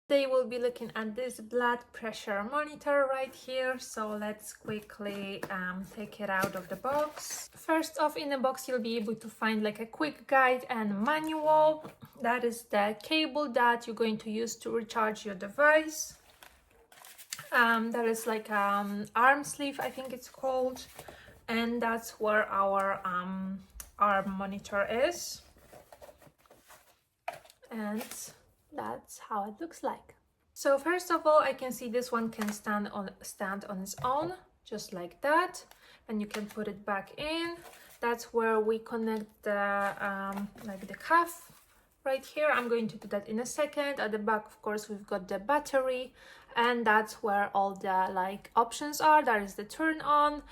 They will be looking at this blood pressure monitor right here, so let's quickly take it out of the box. First off, in the box you'll be able to find like a quick guide and manual. That is the cable that you're going to use to recharge your device. That is like arm sleeve, I think it's called, and that's where our monitor is, and that's how it looks like. So first of all, I can see this one can stand on its own, just like that, and you can put it back in. That's where we connect the like the cuff right here. I'm going to do that in a second. At the back, of course, we've got the battery, and that's where all the like options are. That is the turn on.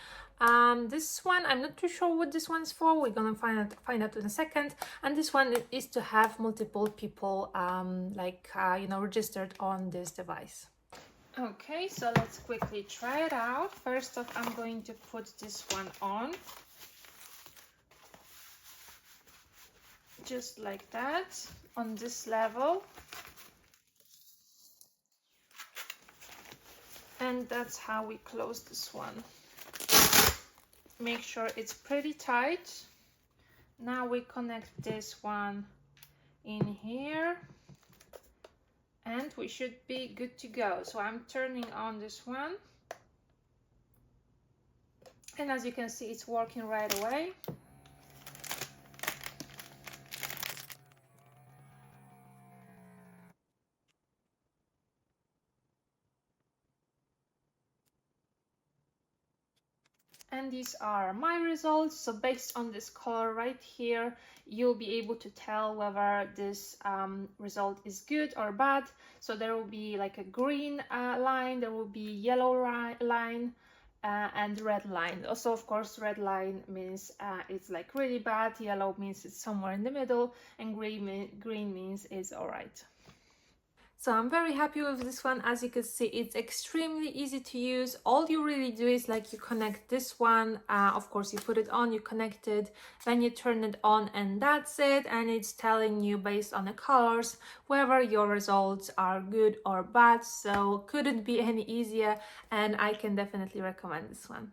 This one, I'm not too sure what this one's for. We're gonna find out in a second. And this one is to have multiple people you know, registered on this device. Okay, so let's quickly try it out. First off, I'm going to put this one on, just like that, on this level. And that's how we close this one. Make sure it's pretty tight. Now we connect this one in here, and we should be good to go. So I'm turning on this one, and as you can see, it's working right away. And these are my results. So based on this color right here, you'll be able to tell whether this result is good or bad. So there will be like a green line, there will be yellow line, and red line. Also, of course, red line means it's like really bad, yellow means it's somewhere in the middle, and green means it's all right. So I'm very happy with this one. As you can see, it's extremely easy to use. All you really do is like you connect this one, of course you put it on, you connect it, then you turn it on, and that's it. And it's telling you based on the colors whether your results are good or bad. So couldn't be any easier, and I can definitely recommend this one.